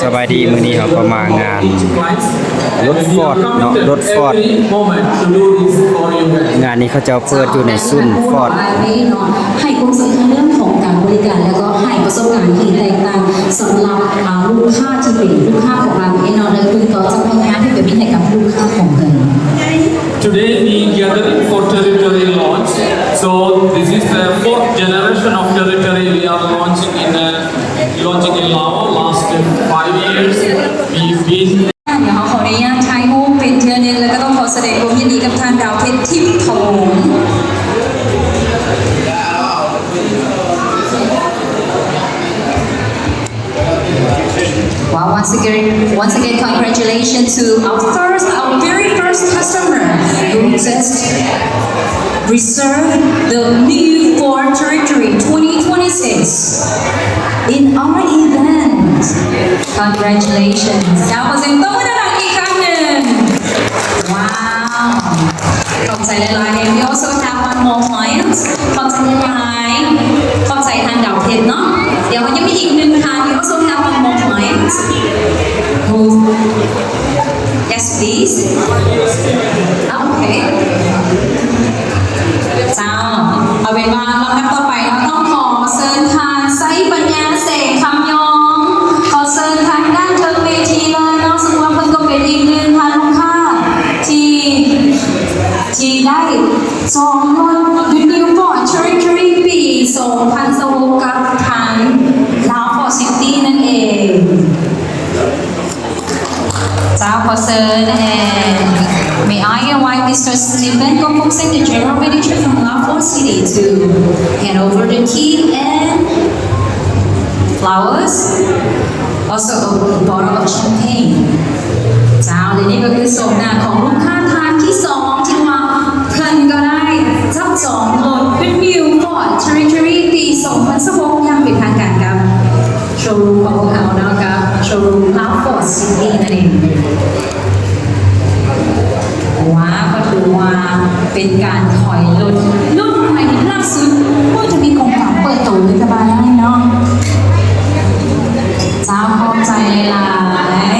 สบายดีมื้อนี้เราก็มางานรถฟอร์ดเนาะรถฟอร์ดงานนี้เขาจะเปิดอยู่ในศูนย์ฟอร์ดให้ความสำคัญเรื่องของการบริการแล้วก็ให้ประสบการณ์ที่แตกต่างสำหรับลูกค้าที่เป็นลูกค้าของเราเนาะและคุณก็จะพยายามที่จะมีให้กับลูกค้าของเรา Today we gathering for territory launch. So this is the fourth generation of territory we are launching in Laos. Last 5 years we've been. เดี๋ยวขออนุญาตถ่ายรูปเป็นเทื่อนึงแล้วก็ต้องขอแสดงความยินดีกับท่านดาวเพชรทิพย์ทอง Well, once again, congratulations to our very first customer who just reserved the new Ford Territory 2026 in our event. Congratulations. ดาวเปอร์เซ็นต์ต้องมาดังอีกครั้งหนึ่ง Wow. ขอบใจหลายๆ We also have one more client. ขอบใจหลายๆขอบใจทางดาวเพชรเนาะเดี๋ยวยังมีอีกหนึ่งค่ะ We also have one more client. Who? Yes, please. Okay. เจ้าเอาเป็นว่าลำดับต่อไปเราต้องขอเชิญทางไซปัญญาเสกคำยองขอเชิญทางด้านเทิงเวทีเลยเนาะซึ่งว่าเพิ่นก็เป็นอีกหนึ่งค่ะลูกค้าที่ได้จองรถนิวฟอร์ดเทอริทอรี่ปี2016กับทางลาวฟอร์ซิตี้นั่นเองเจ้าขอเชิญMay I invite Mr. Stephen Gopoksen, the General Manager from Lao City, to hand over the key and flowers, also a bottle of champagne. เจ้าและนี่ก็คือโซนหน้าของลูกค้าทานที่สองที่ว่าเพิ่นก็ได้จับจองรถเป็น New Ford Territory ปี2016อย่างเป็นทางการกับโชว์รูมของพวกเขานะคะโชว์รูม Lao Ford City นั่นเองว้าก็ถือว่าเป็นการถอยรถรุ่นใหม่ล่าสุดว่าจะมีโครงการเปิดตัวเลยจะมาได้เนาะเจ้าขอบใจหลาย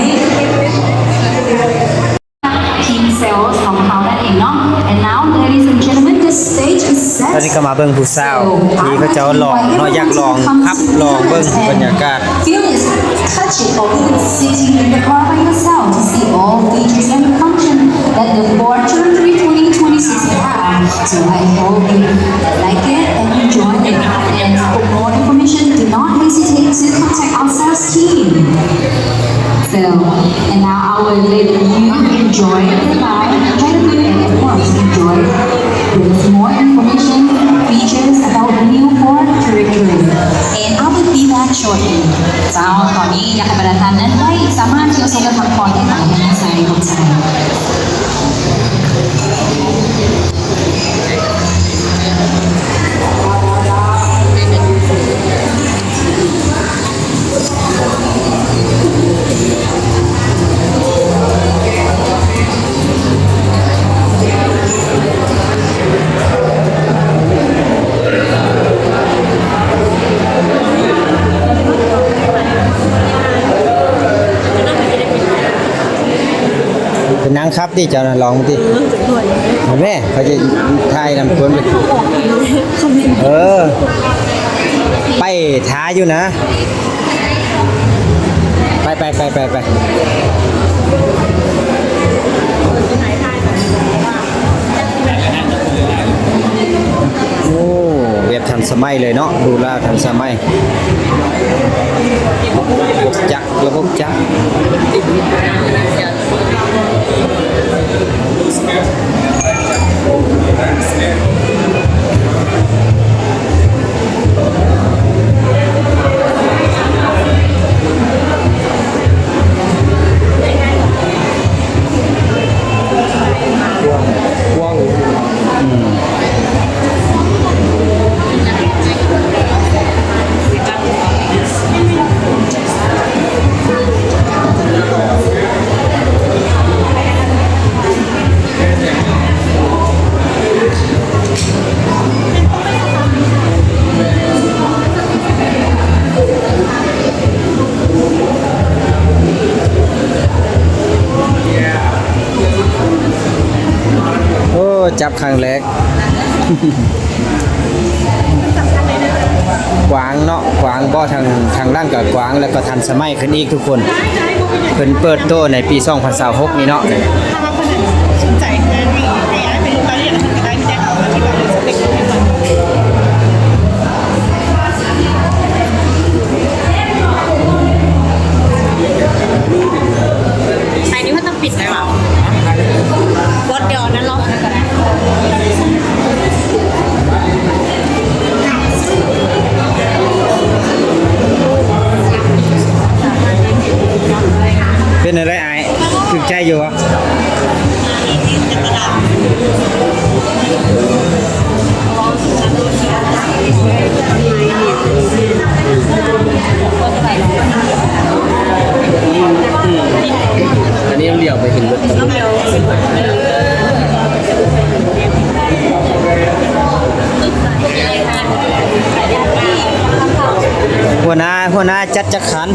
ทีมเซลล์ของเขานั่นเองเนาะ and now ladies and gentlemen the stage is set ตอนนี้ก็มาเบิ่งผู้สาวที่เขาจะลองเนาะอยากลองขับลองเบิ่งบรรยากาศ feel it touch it or even sitting in the car by yourself to see all features and function that the Ford Territory 2026 have. So I hope you like it and enjoy it. And for more information, do not hesitate to contact our sales team. So, and now I will let you enjoy the ride, and of course enjoy with more information, features about the new Ford Territory. And I will be back shortly. เจ้าตอนนี้อยากให้ประธานนั้นได้สามารถเที่ยวชมและพักผ่อนได้หลายอย่างใจของใจเป็นนางครับที่เจ้าน่ะลองดิแม่เขาจะทายนำคนไปท้าอยู่นะไปโอ้แบบทันสมัยเลยเนาะดูแลทันสมัยระบบจักร จับครั้งแรก กวางเนาะกวางบ่ทางด้านกับกวางแล้วก็ทันสมัยขึ้นอีกทุกคนเพิ่นเปิดโตในปี 2026 นี่เนาะ ถ้าว่าคนนั้นสนใจงานนี้ให้ย้ายไปลงรายละเอียดแล้วมันก็ได้ไม่ได้เขาที่เราสเปคให้ฟังใช่นี่ว่าต้องปิดได้หรอวัดเดียวนั้นล็อกอันนั้นก็ได้ เป็นอะไรอ้ายถึกใจอยู่บ่อันนี้เลี้ยวไปเห็นรถหัวหน้าจัดจักขัน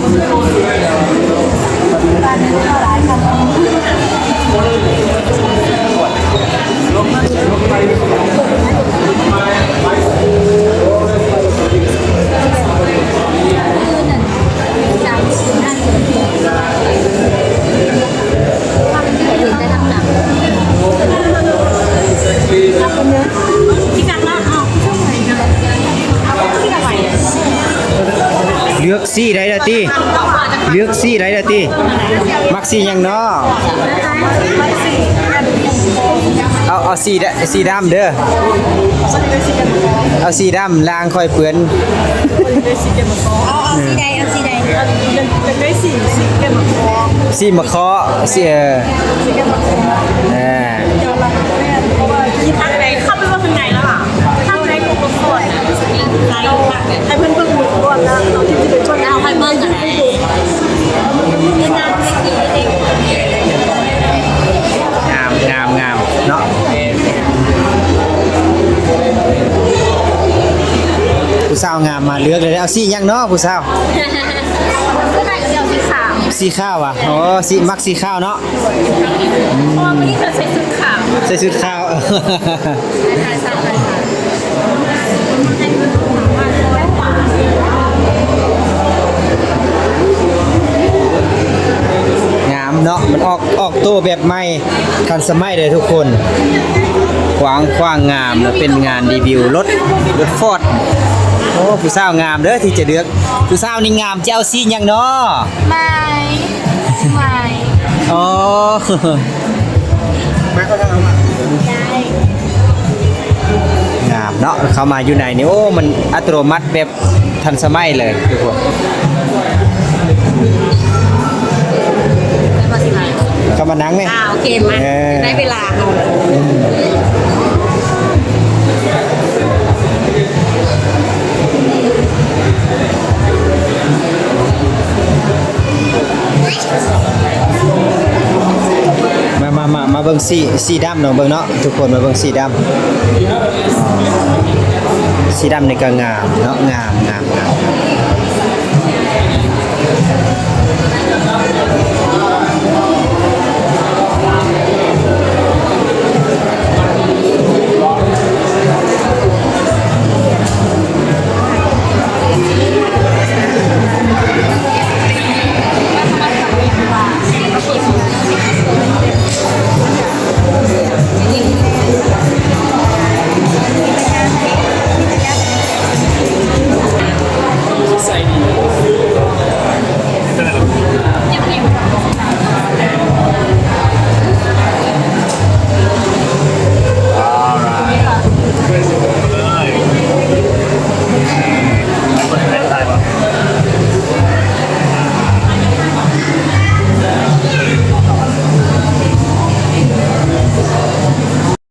เลือกซี่ได้ละติเลือกซี่ได้ละติมักซี่หยังเนาะเอาสีดำเด้อเอาสีดำล้างค่อยเปื้อน เอาสีใดจะได้สีเก็บมาคอ สีมะเคาะสีสีเก็บมาคอเดี๋ยวเราเพราะว่าคิดทางไหนเข้าไปว่าทางไหนแล้วล่ะทางไหนของตัวก่อนให้เพื่อนเพิ่งดูก่อนนะเราที่จะไปช่วยเอาให้เบิ้งกันไหนงามเนาะผู้สาวงามมาเลือกเลยเอาสีหยังเนาะผู้สาว ก็ได้เดี๋ยวสีขาว สีข้าวอ่ะอ๋อสีมักสีข้าวเนาะ เพราะว่าวันนี้เธอใส่ชุดขาว ใส่ชุดข้าว งามเนาะมันออกตัวแบบใหม่ทันสมัยเลยทุกคนกว้างงามแล้วเป็นงานรีวิวรถฟอร์ดโอ้ผู้สาวงามเด้อที่จะเลือกผู้สาวนี่งามจะเอาสีหยังเนาะ ไม่ อ๋อมาเขาทำมางามเนาะเข้ามาอยู่ไหนนี่โอ้มันอัตโนมัติแบบทันสมัยเลยทุกคนเข้ามานั่งไหม โอเคมาได้เวลามาเบิ่งสีดำเนาะเบิ่งเนาะทุกคนมาเบิ่งสีดำนี่ก็งามเนาะงาม